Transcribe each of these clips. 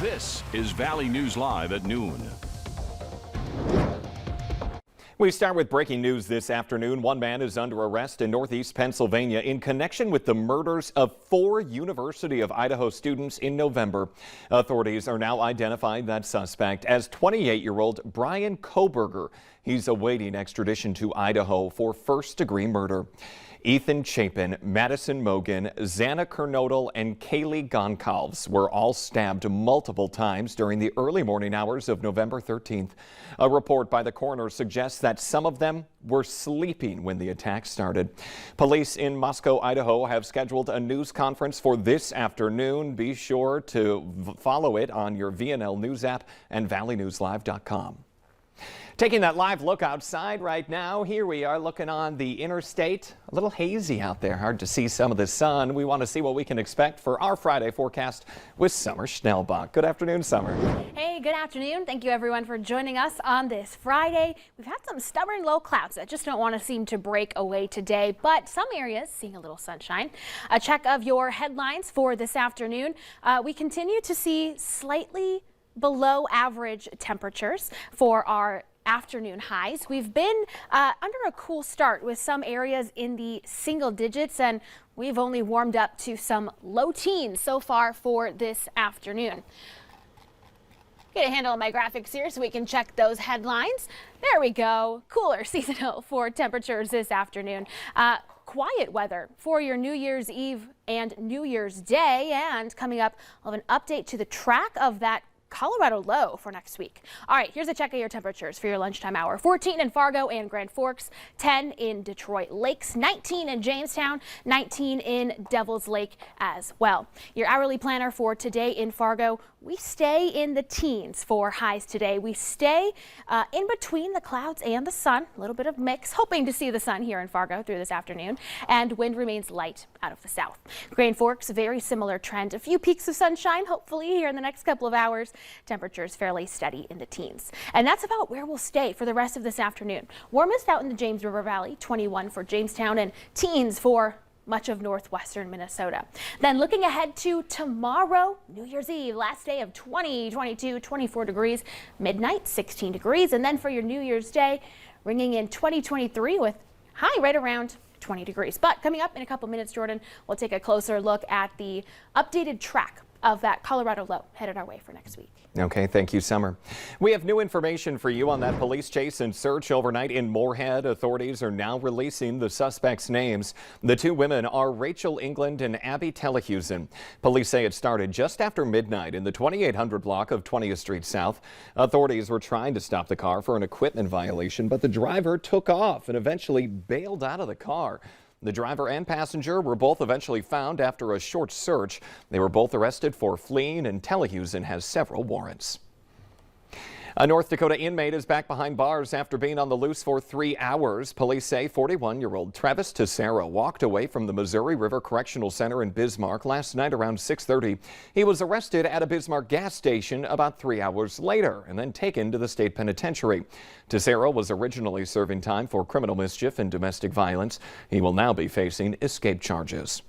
This is Valley News Live at noon. We start with breaking news this afternoon. One man is under arrest in northeast Pennsylvania in connection with the murders of 4 University of Idaho students in November. Authorities are now identifying that suspect as 28-year-old Brian Koberger. He's awaiting extradition to Idaho for first-degree murder. Ethan Chapin, Madison Mogan, Xana Kernodle, and Kaylee Goncalves were all stabbed multiple times during the early morning hours of November 13th. A report by the coroner suggests that some of them were sleeping when the attack started. Police in Moscow, Idaho have scheduled a news conference for this afternoon. Be sure to follow it on your VNL News app and valleynewslive.com. Taking that live look outside right now, here we are looking on the interstate. A little hazy out there, hard to see some of the sun. We want to see what we can expect for our Friday forecast with Summer Schnellbach. Good afternoon, Summer. Hey, good afternoon. Thank you everyone for joining us on this Friday. We've had some stubborn low clouds that just don't want to seem to break away today, but some areas seeing a little sunshine. A check of your headlines for this afternoon. We continue to see slightly below average temperatures for our afternoon highs. We've been under a cool start with some areas in the single digits, and we've only warmed up to some low teens so far for this afternoon. Get a handle on my graphics here so we can check those headlines. There we go. Cooler seasonal for temperatures this afternoon. Quiet weather for your New Year's Eve and New Year's Day, and coming up, I'll have an update to the track of that Colorado low for next week. All right, here's a check of your temperatures for your lunchtime hour. 14 in Fargo and Grand Forks, 10 in Detroit Lakes, 19 in Jamestown, 19 in Devil's Lake as well. Your hourly planner for today in Fargo, we stay in the teens for highs today. We stay in between the clouds and the sun, a little bit of mix, hoping to see the sun here in Fargo through this afternoon, and wind remains light out of the south. Grand Forks, very similar trend. A few peaks of sunshine, hopefully here in the next couple of hours. Temperatures fairly steady in the teens. And that's about where we'll stay for the rest of this afternoon. Warmest out in the James River Valley, 21 for Jamestown, and teens for much of northwestern Minnesota. Then looking ahead to tomorrow, New Year's Eve, last day of 22, 24 degrees, midnight 16 degrees. And then for your New Year's Day, ringing in 2023 with high right around 20 degrees. But coming up in a couple minutes, Jordan, we'll take a closer look at the updated track of that Colorado low headed our way for next week. Okay, thank you, Summer. We have new information for you on that police chase and search overnight in Moorhead. Authorities are now releasing the suspects' names. The 2 women are Rachel England and Abby Telehusen. Police say it started just after midnight in the 2800 block of 20th Street South. Authorities were trying to stop the car for an equipment violation, but the driver took off and eventually bailed out of the car. The driver and passenger were both eventually found after a short search. They were both arrested for fleeing, and Telehusen has several warrants. A North Dakota inmate is back behind bars after being on the loose for 3 hours. Police say 41-year-old Travis Tessera walked away from the Missouri River Correctional Center in Bismarck last night around 6:30. He was arrested at a Bismarck gas station about 3 hours later and then taken to the state penitentiary. Tessera was originally serving time for criminal mischief and domestic violence. He will now be facing escape charges.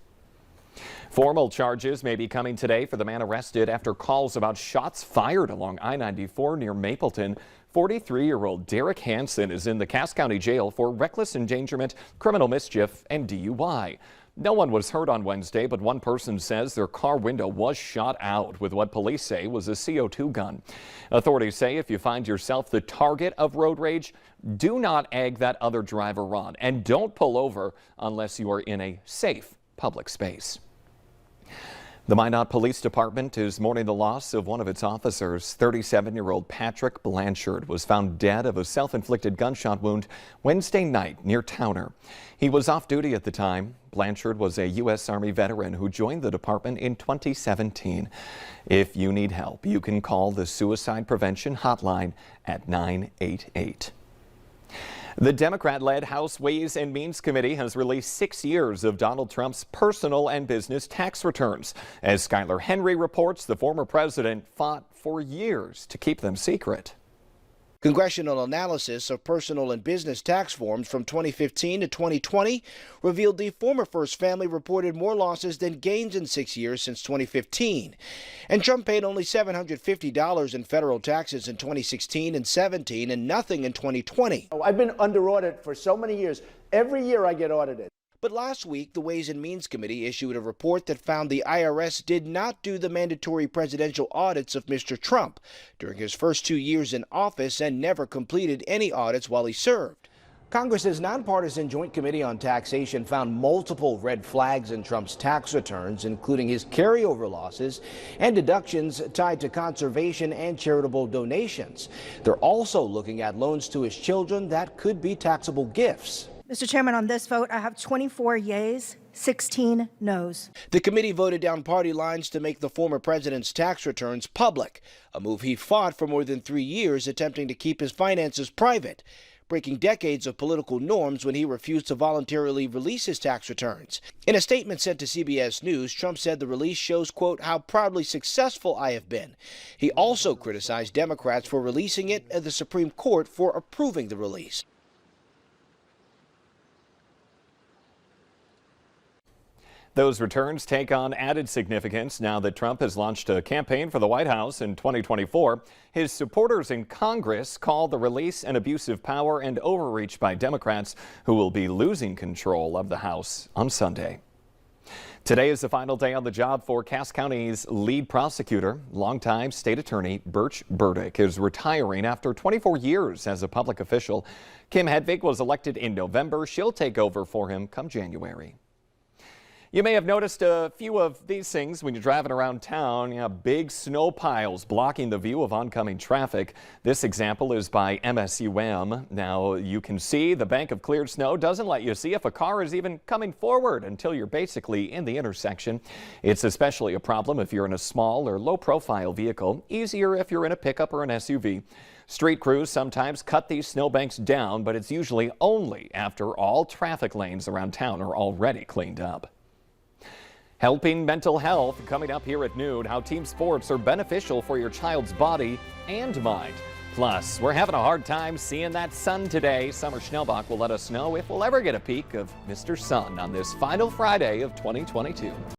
Formal charges may be coming today for the man arrested after calls about shots fired along I-94 near Mapleton. 43-year-old Derek Hansen is in the Cass County Jail for reckless endangerment, criminal mischief, and DUI. No one was hurt on Wednesday, but one person says their car window was shot out with what police say was a CO2 gun. Authorities say if you find yourself the target of road rage, do not egg that other driver on, and don't pull over unless you are in a safe public space. The Minot Police Department is mourning the loss of one of its officers. 37-year-old Patrick Blanchard was found dead of a self-inflicted gunshot wound Wednesday night near Towner. He was off duty at the time. Blanchard was a U.S. Army veteran who joined the department in 2017. If you need help, you can call the Suicide Prevention Hotline at 988. The Democrat-led House Ways and Means Committee has released 6 years of Donald Trump's personal and business tax returns. As Skylar Henry reports, the former president fought for years to keep them secret. Congressional analysis of personal and business tax forms from 2015 to 2020 revealed the former First family reported more losses than gains in 6 years since 2015. And Trump paid only $750 in federal taxes in 2016 and 17 and nothing in 2020. I've been under audit for so many years. Every year I get audited. But last week, the Ways and Means Committee issued a report that found the IRS did not do the mandatory presidential audits of Mr. Trump during his first 2 years in office and never completed any audits while he served. Congress's nonpartisan Joint Committee on Taxation found multiple red flags in Trump's tax returns, including his carryover losses and deductions tied to conservation and charitable donations. They're also looking at loans to his children that could be taxable gifts. Mr. Chairman, on this vote, I have 24 yeas, 16 noes. The committee voted down party lines to make the former president's tax returns public, a move he fought for more than 3 years, attempting to keep his finances private, breaking decades of political norms when he refused to voluntarily release his tax returns. In a statement sent to CBS News, Trump said the release shows, quote, how proudly successful I have been. He also criticized Democrats for releasing it and the Supreme Court for approving the release. Those returns take on added significance now that Trump has launched a campaign for the White House in 2024. His supporters in Congress call the release an abuse of power and overreach by Democrats, who will be losing control of the House on Sunday. Today is the final day on the job for Cass County's lead prosecutor. Longtime state attorney Birch Burdick is retiring after 24 years as a public official. Kim Hedvig was elected in November. She'll take over for him come January. You may have noticed a few of these things when you're driving around town. Big snow piles blocking the view of oncoming traffic. This example is by MSUM. Now you can see the bank of cleared snow doesn't let you see if a car is even coming forward until you're basically in the intersection. It's especially a problem if you're in a small or low profile vehicle. Easier if you're in a pickup or an SUV. Street crews sometimes cut these snowbanks down, but it's usually only after all traffic lanes around town are already cleaned up. Helping mental health coming up here at noon, how team sports are beneficial for your child's body and mind. Plus, we're having a hard time seeing that sun today. Summer Schnellbach will let us know if we'll ever get a peek of Mr. Sun on this final Friday of 2022.